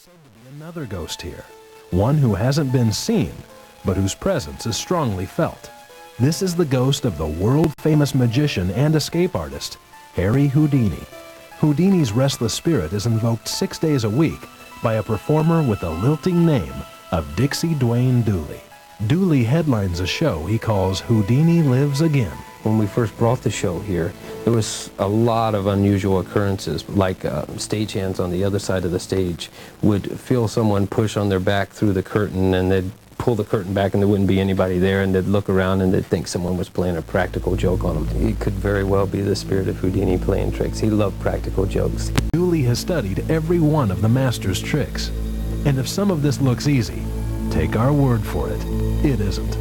Said to be another ghost here, one who hasn't been seen, but whose presence is strongly felt. This is the ghost of the world-famous magician and escape artist, Harry Houdini. Houdini's restless spirit is invoked 6 days a week by a performer with the lilting name of Dixie Dooley. Dooley headlines a show he calls Houdini Lives Again. When we first brought the show here, there was a lot of unusual occurrences, like stagehands on the other side of the stage would feel someone push on their back through the curtain, and they'd pull the curtain back and there wouldn't be anybody there, and they'd look around and they'd think someone was playing a practical joke on them. It could very well be the spirit of Houdini playing tricks. He loved practical jokes. Dooley has studied every one of the master's tricks, and if some of this looks easy, take our word for it, it isn't.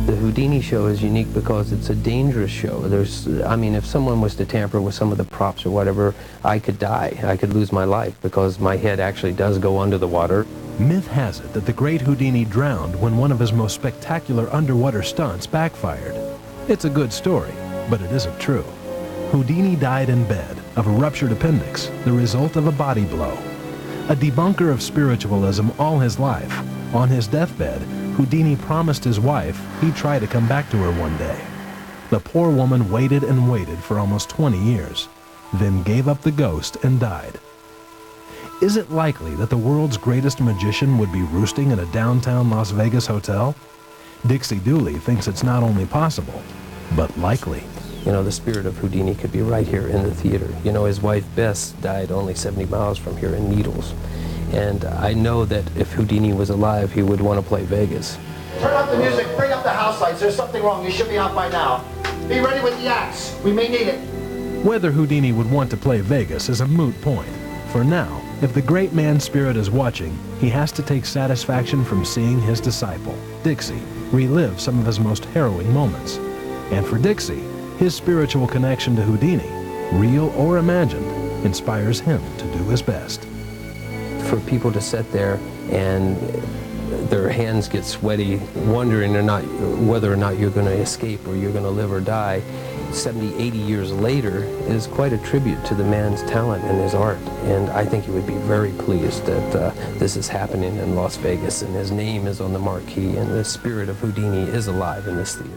The Houdini show is unique because it's a dangerous show. If someone was to tamper with some of the props or whatever, I could die. I could lose my life because my head actually does go under the water. Myth has it that the great Houdini drowned when one of his most spectacular underwater stunts backfired. It's a good story, but it isn't true. Houdini died in bed of a ruptured appendix, the result of a body blow. A debunker of spiritualism all his life, on his deathbed, Houdini promised his wife he'd try to come back to her one day. The poor woman waited and waited for almost 20 years, then gave up the ghost and died. Is it likely that the world's greatest magician would be roosting in a downtown Las Vegas hotel? Dixie Dooley thinks it's not only possible, but likely. You know, the spirit of Houdini could be right here in the theater. You know, his wife Bess died only 70 miles from here in Needles. And I know that if Houdini was alive, he would want to play Vegas. Turn up the music, bring up the house lights. There's something wrong. You should be out by now. Be ready with the axe. We may need it. Whether Houdini would want to play Vegas is a moot point. For now, if the great man's spirit is watching, he has to take satisfaction from seeing his disciple, Dixie, relive some of his most harrowing moments. And for Dixie, his spiritual connection to Houdini, real or imagined, inspires him to do his best. For people to sit there and their hands get sweaty, wondering whether or not you're going to escape or you're going to live or die, 70, 80 years later is quite a tribute to the man's talent and his art. And I think he would be very pleased that this is happening in Las Vegas and his name is on the marquee and the spirit of Houdini is alive in this theater.